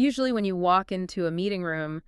Usually when you walk into a meeting room,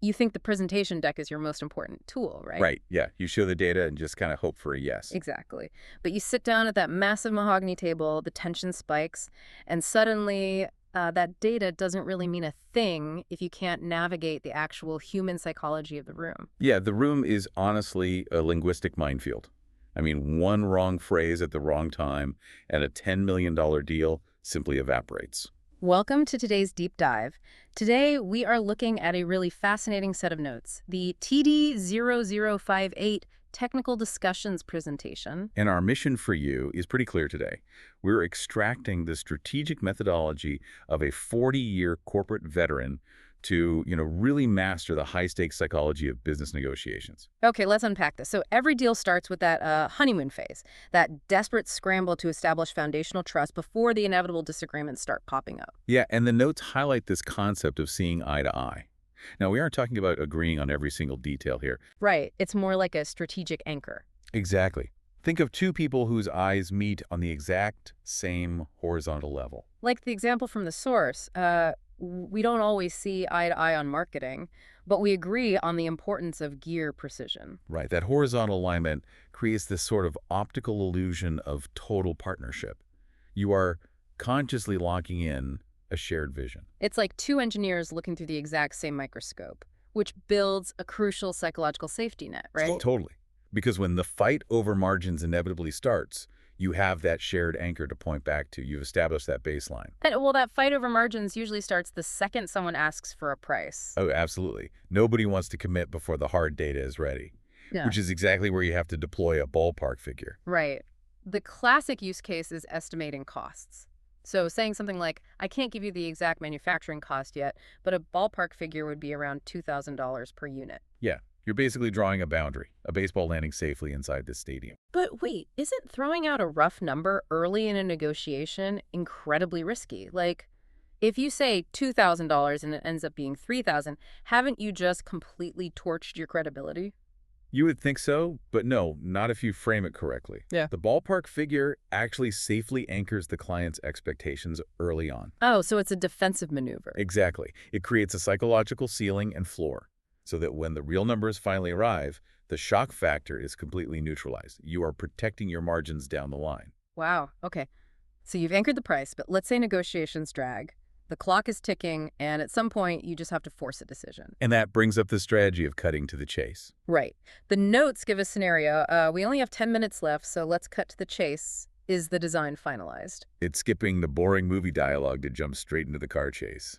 you think the presentation deck is your most important tool, right? Right, yeah. You show the data and just kind of hope for a yes. Exactly. But you sit down at that massive mahogany table, the tension spikes, and suddenly that data doesn't really mean a thing if you can't navigate the actual human psychology of the room. Yeah, the room is honestly a linguistic minefield. I mean, one wrong phrase at the wrong time and a $10 million deal simply evaporates. Welcome to today's deep dive. Today, we are looking at a really fascinating set of notes, the TD0058 Technical Discussions presentation. And our mission for you is pretty clear today. We're extracting the strategic methodology of a 40-year corporate veteran to, really master the high-stakes psychology of business negotiations. Okay, let's unpack this. So every deal starts with that honeymoon phase, that desperate scramble to establish foundational trust before the inevitable disagreements start popping up. Yeah, and the notes highlight this concept of seeing eye to eye. Now, we aren't talking about agreeing on every single detail here. Right. It's more like a strategic anchor. Exactly. Think of two people whose eyes meet on the exact same horizontal level. Like the example from the source, we don't always see eye to eye on marketing, but we agree on the importance of gear precision. Right, that horizontal alignment creates this sort of optical illusion of total partnership. You are consciously locking in a shared vision. It's like two engineers looking through the exact same microscope, which builds a crucial psychological safety net, right? Totally. Because when the fight over margins inevitably starts, you have that shared anchor to point back to. You've established that baseline. Well, that fight over margins usually starts the second someone asks for a price. Oh, absolutely. Nobody wants to commit before the hard data is ready, Yeah. which is exactly where you have to deploy a ballpark figure. Right. The classic use case is estimating costs. So saying something like, I can't give you the exact manufacturing cost yet, but a ballpark figure would be around $2,000 per unit. Yeah, you're basically drawing a boundary, a baseball landing safely inside this stadium. But wait, isn't throwing out a rough number early in a negotiation incredibly risky? Like, if you say $2,000 and it ends up being $3,000, haven't you just completely torched your credibility? You would think so, but no, not if you frame it correctly. Yeah. The ballpark figure actually safely anchors the client's expectations early on. Oh, so it's a defensive maneuver. Exactly. It creates a psychological ceiling and floor, so that when the real numbers finally arrive, the shock factor is completely neutralized. You are protecting your margins down the line. Wow. Okay. So you've anchored the price, but let's say negotiations drag. The clock is ticking, and at some point, you just have to force a decision. And that brings up the strategy of cutting to the chase. Right. The notes give a scenario. We only have 10 minutes left, so let's cut to the chase. Is the design finalized? It's skipping the boring movie dialogue to jump straight into the car chase.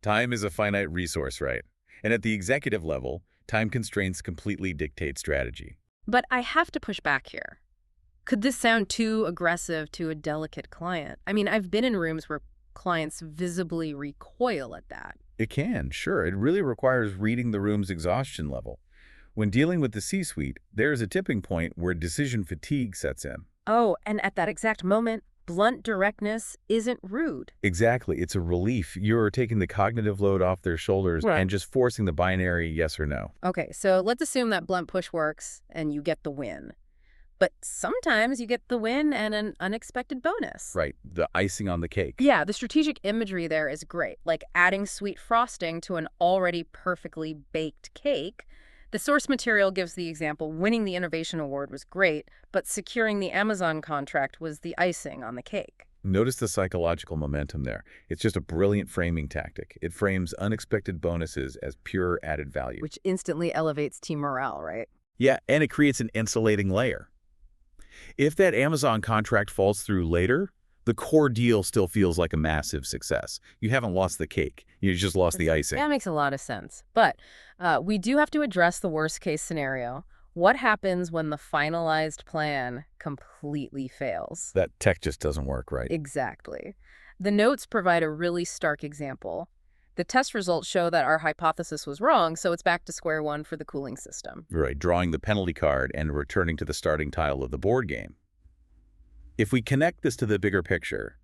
Time is a finite resource, right? And at the executive level, time constraints completely dictate strategy. But I have to push back here. Could this sound too aggressive to a delicate client? I mean, I've been in rooms where clients visibly recoil at that. It can, sure. It really requires reading the room's exhaustion level. When dealing with the C-suite, there's a tipping point where decision fatigue sets in. Oh, and at that exact moment, blunt directness isn't rude. Exactly. It's a relief. You're taking the cognitive load off their shoulders Right. and just forcing the binary yes or no. Okay, so let's assume that blunt push works and you get the win. But sometimes you get the win and an unexpected bonus. Right. The icing on the cake. Yeah, the strategic imagery there is great, like adding sweet frosting to an already perfectly baked cake. The source material gives the example, winning the Innovation Award was great, but securing the Amazon contract was the icing on the cake. Notice the psychological momentum there. It's just a brilliant framing tactic. It frames unexpected bonuses as pure added value. Which instantly elevates team morale, right? Yeah, and it creates an insulating layer. If that Amazon contract falls through later, the core deal still feels like a massive success. You haven't lost the cake. You just lost the icing. That makes a lot of sense. But we do have to address the worst-case scenario. What happens when the finalized plan completely fails? That tech just doesn't work, right? Exactly. The notes provide a really stark example. The test results show that our hypothesis was wrong, so it's back to square one for the cooling system. Right, drawing the penalty card and returning to the starting tile of the board game. If we connect this to the bigger picture,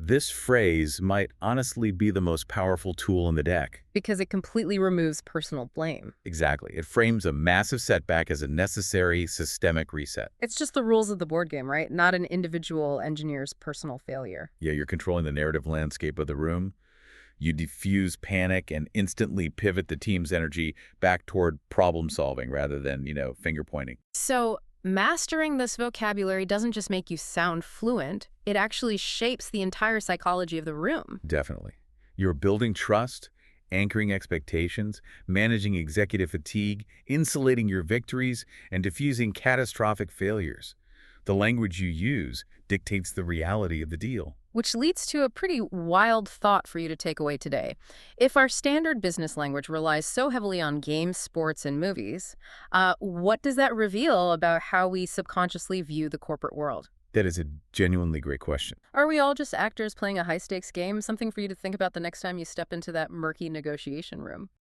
This phrase might honestly be the most powerful tool in the deck. because it completely removes personal blame. Exactly. It frames a massive setback as a necessary systemic reset. It's just the rules of the board game, right? Not an individual engineer's personal failure. Yeah, you're controlling the narrative landscape of the room. You diffuse panic and instantly pivot the team's energy back toward problem solving rather than, finger pointing. So, mastering this vocabulary doesn't just make you sound fluent, it actually shapes the entire psychology of the room. Definitely. You're building trust, anchoring expectations, managing executive fatigue, insulating your victories, and diffusing catastrophic failures. The language you use dictates the reality of the deal. Which leads to a pretty wild thought for you to take away today. If our standard business language relies so heavily on games, sports, and movies, what does that reveal about how we subconsciously view the corporate world? That is a genuinely great question. Are we all just actors playing a high-stakes game? Something for you to think about the next time you step into that murky negotiation room.